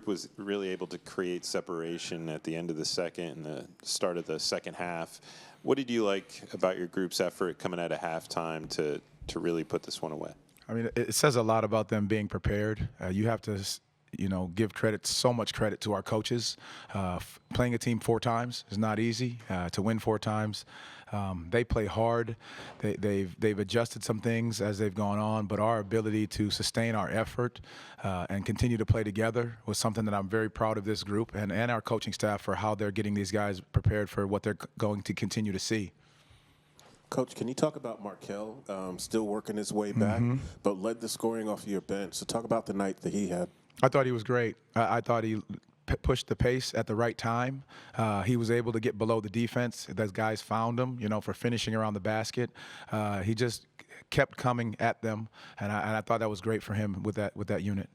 group was really able to create separation at the end of the second and the start of the second half. What did you like about your group's effort coming out of halftime to really put this one away? I mean, it says a lot about them being prepared. You have to, give so much credit to our coaches. Playing a team 4 times is not easy. To win 4 times, they play hard. They've adjusted some things as they've gone on, but our ability to sustain our effort and continue to play together was something that I'm very proud of this group and our coaching staff for how they're getting these guys prepared for what they're going to continue to see. Coach, can you talk about Markelle still working his way back, but led the scoring off of your bench? So talk about the night that he had. I thought he was great. I thought he pushed the pace at the right time. He was able to get below the defense. Those guys found him, for finishing around the basket. He just kept coming at them, and I thought that was great for him with that unit.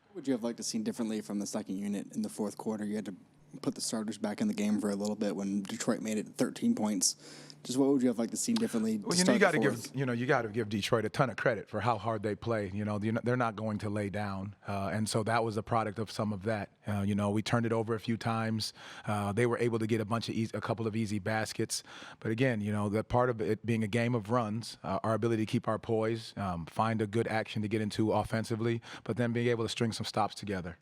What would you have liked to see differently from the second unit in the fourth quarter? You had to put the starters back in the game for a little bit when Detroit made it 13 points. Just what would you have liked to see differently? Well, you got to give Detroit a ton of credit for how hard they play. They're not going to lay down, and so that was a product of some of that. We turned it over a few times. They were able to get a couple of easy baskets, but again, that part of it being a game of runs, our ability to keep our poise, find a good action to get into offensively, but then being able to string some stops together.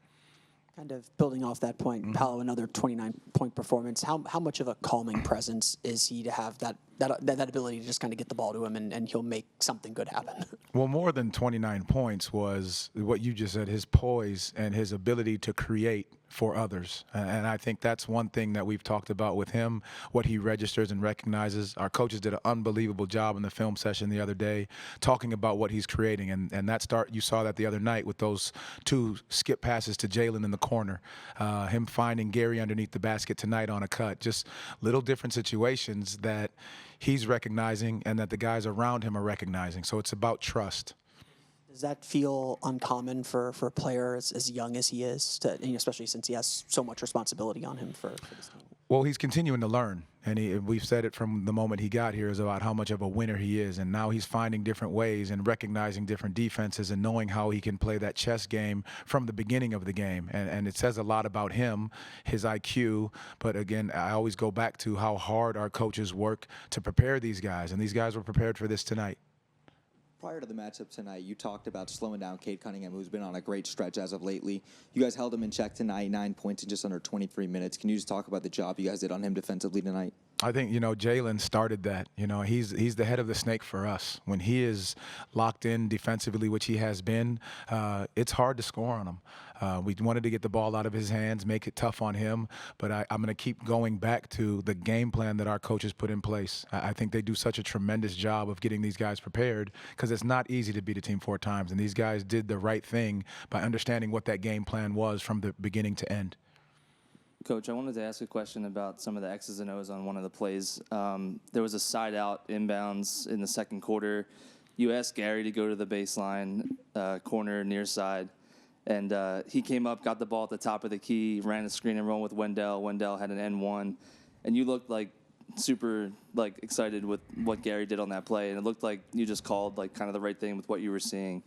Kind of building off that point, Paolo, another 29-point performance. How much of a calming presence is he to have that ability to just kind of get the ball to him and he'll make something good happen? Well, more than 29 points was what you just said, his poise and his ability to create for others. And I think that's one thing that we've talked about with him, what he registers and recognizes. Our coaches did an unbelievable job in the film session the other day talking about what he's creating. And you saw that the other night with those 2 skip passes to Jalen in the corner, him finding Gary underneath the basket tonight on a cut. Just little different situations that he's recognizing and that the guys around him are recognizing. So it's about trust. Does that feel uncommon for a player as young as he is, especially since he has so much responsibility on him for this team? Well, he's continuing to learn, and we've said it from the moment he got here is about how much of a winner he is, and now he's finding different ways and recognizing different defenses and knowing how he can play that chess game from the beginning of the game, and it says a lot about him, his IQ, but again, I always go back to how hard our coaches work to prepare these guys, and these guys were prepared for this tonight. Prior to the matchup tonight, you talked about slowing down Cade Cunningham, who's been on a great stretch as of lately. You guys held him in check tonight, 9 points in just under 23 minutes. Can you just talk about the job you guys did on him defensively tonight? I think, Jalen started that. He's the head of the snake for us. When he is locked in defensively, which he has been, it's hard to score on him. We wanted to get the ball out of his hands, make it tough on him, but I'm going to keep going back to the game plan that our coaches put in place. I think they do such a tremendous job of getting these guys prepared because it's not easy to beat a team 4 times, and these guys did the right thing by understanding what that game plan was from the beginning to end. Coach, I wanted to ask a question about some of the X's and O's on one of the plays. There was a side-out inbounds in the second quarter. You asked Gary to go to the baseline, corner, near side, and he came up, got the ball at the top of the key, ran a screen and roll with Wendell. Wendell had an N1, and you looked super excited with what Gary did on that play, and it looked like you just called kind of the right thing with what you were seeing.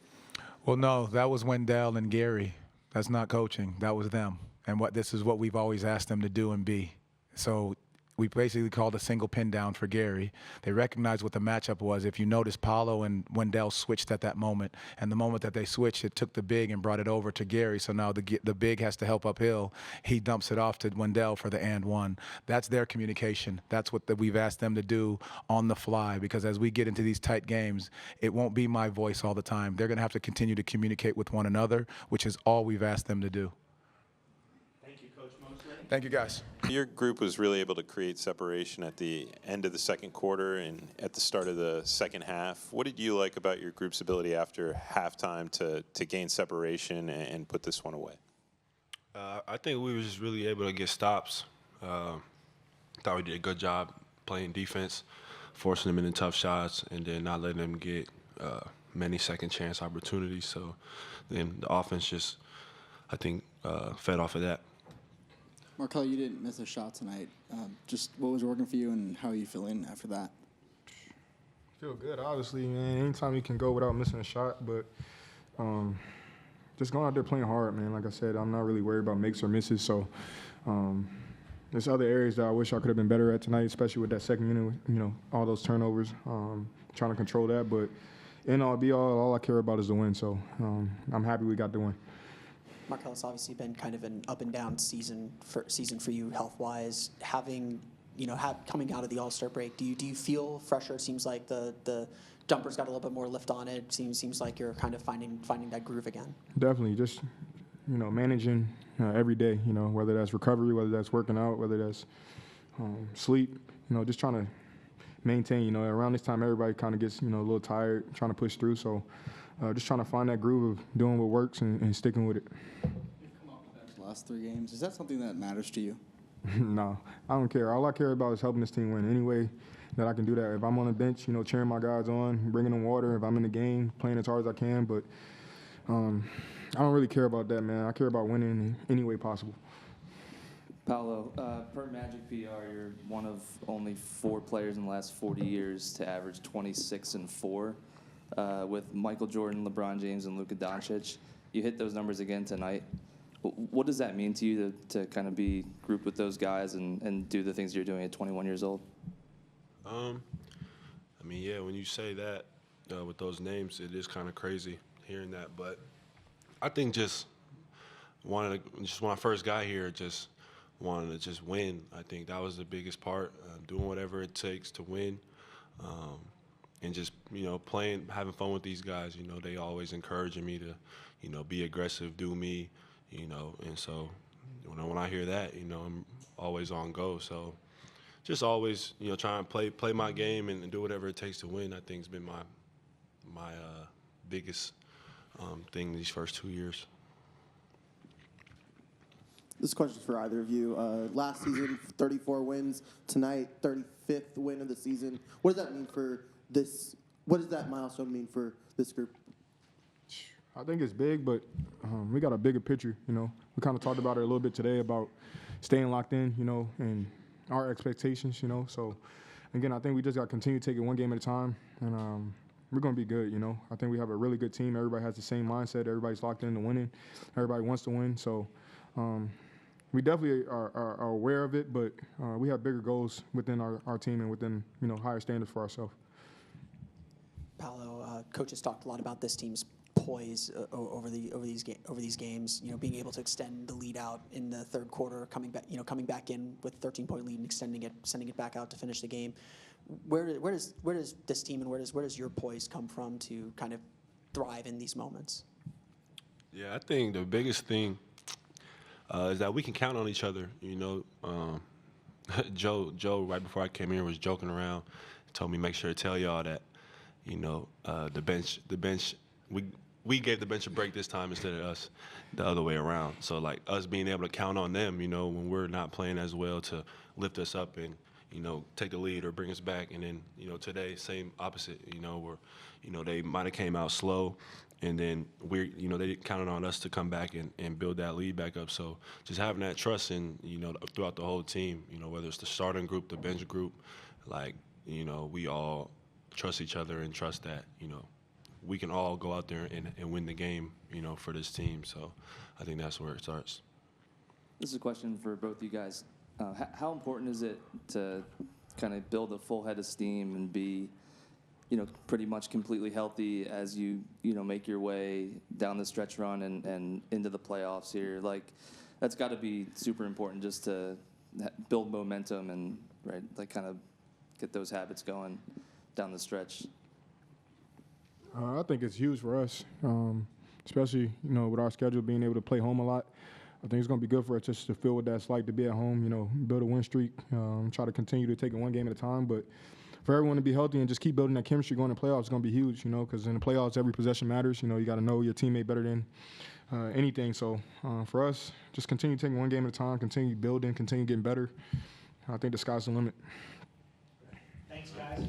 Well, no, that was Wendell and Gary. That's not coaching. That was them. And this is what we've always asked them to do and be. So we basically called a single pin down for Gary. They recognized what the matchup was. If you notice, Paolo and Wendell switched at that moment. And the moment that they switched, it took the big and brought it over to Gary. So now the big has to help uphill. He dumps it off to Wendell for the and one. That's their communication. That's what we've asked them to do on the fly, because as we get into these tight games, it won't be my voice all the time. They're going to have to continue to communicate with one another, which is all we've asked them to do. Thank you, guys. Your group was really able to create separation at the end of the second quarter and at the start of the second half. What did you like about your group's ability after halftime to gain separation and put this one away? I think we were just really able to get stops. Thought we did a good job playing defense, forcing them into tough shots, and then not letting them get many second chance opportunities. So then the offense just, I think, fed off of that. Markelle, you didn't miss a shot tonight. Just what was working for you and how are you feeling after that? Feel good, obviously, man. Anytime you can go without missing a shot, but just going out there playing hard, man. Like I said, I'm not really worried about makes or misses. So there's other areas that I wish I could have been better at tonight, especially with that second unit, all those turnovers, trying to control that. But in all I care about is the win. So I'm happy we got the win. Markelle, it's obviously been kind of an up and down season for you health-wise. Having, coming out of the All-Star break, do you feel fresher? It seems like the jumper's got a little bit more lift on it. Seems like you're kind of finding that groove again. Definitely, just managing every day. Whether that's recovery, whether that's working out, whether that's sleep. Just trying to maintain. Around this time, everybody kind of gets a little tired, trying to push through. So just trying to find that groove of doing what works and sticking with it. You've come off the bench the last 3 games. Is that something that matters to you? No, I don't care. All I care about is helping this team win. Any way that I can do that. If I'm on the bench, cheering my guys on, bringing them water. If I'm in the game, playing as hard as I can. But I don't really care about that, man. I care about winning in any way possible. Paolo, per Magic PR, you're one of only 4 players in the last 40 years to average 26 and 4, with Michael Jordan, LeBron James, and Luka Doncic. You hit those numbers again tonight. What does that mean to you to kind of be grouped with those guys and do the things you're doing at 21 years old? When you say that with those names, it is kind of crazy hearing that. But I think just when I first got here, just wanted to just win. I think that was the biggest part, doing whatever it takes to win, and just playing, having fun with these guys. They always encouraging me to be aggressive, do me. And so when I hear that, I'm always on go. So just always, trying to play my game and do whatever it takes to win. I think has been my biggest thing these first 2 years. This question is for either of you. Last season, 34 wins. Tonight, 35th win of the season. What does that mean for this? What does that milestone mean for this group? I think it's big, but we got a bigger picture, We kind of talked about it a little bit today about staying locked in, and our expectations, So, again, I think we just got to continue to take it one game at a time, and we're going to be good, I think we have a really good team. Everybody has the same mindset. Everybody's locked into winning. Everybody wants to win. So we definitely are aware of it, but we have bigger goals within our team and within, higher standards for ourselves. Paolo, coach has talked a lot about this team's poise over these games. Being able to extend the lead out in the third quarter, coming back in with 13-point lead and sending it back out to finish the game. Where does this team and where does your poise come from to kind of thrive in these moments? Yeah, I think the biggest thing is that we can count on each other. Joe, right before I came here, was joking around, told me make sure to tell y'all that, the bench, we gave the bench a break this time instead of us the other way around. So, like, us being able to count on them, when we're not playing as well, to lift us up and, take the lead or bring us back. And then, today, same opposite, where, they might have came out slow, and then they counted on us to come back and build that lead back up. So just having that trust in, throughout the whole team, whether it's the starting group, the bench group, we all trust each other and trust that, we can all go out there and win the game, for this team. So I think that's where it starts. This is a question for both of you guys. How important is it to kind of build a full head of steam and be, pretty much completely healthy as you make your way down the stretch run and into the playoffs here? Like, that's got to be super important just to build momentum and, right, like, kind of get those habits going down the stretch. I think it's huge for us, especially, with our schedule being able to play home a lot. I think it's going to be good for us just to feel what that's like to be at home, build a win streak, try to continue to take it one game at a time. But for everyone to be healthy and just keep building that chemistry going to playoffs is going to be huge, because in the playoffs, every possession matters. You got to know your teammate better than anything. So for us, just continue taking one game at a time, continue building, continue getting better. I think the sky's the limit. Thanks, guys.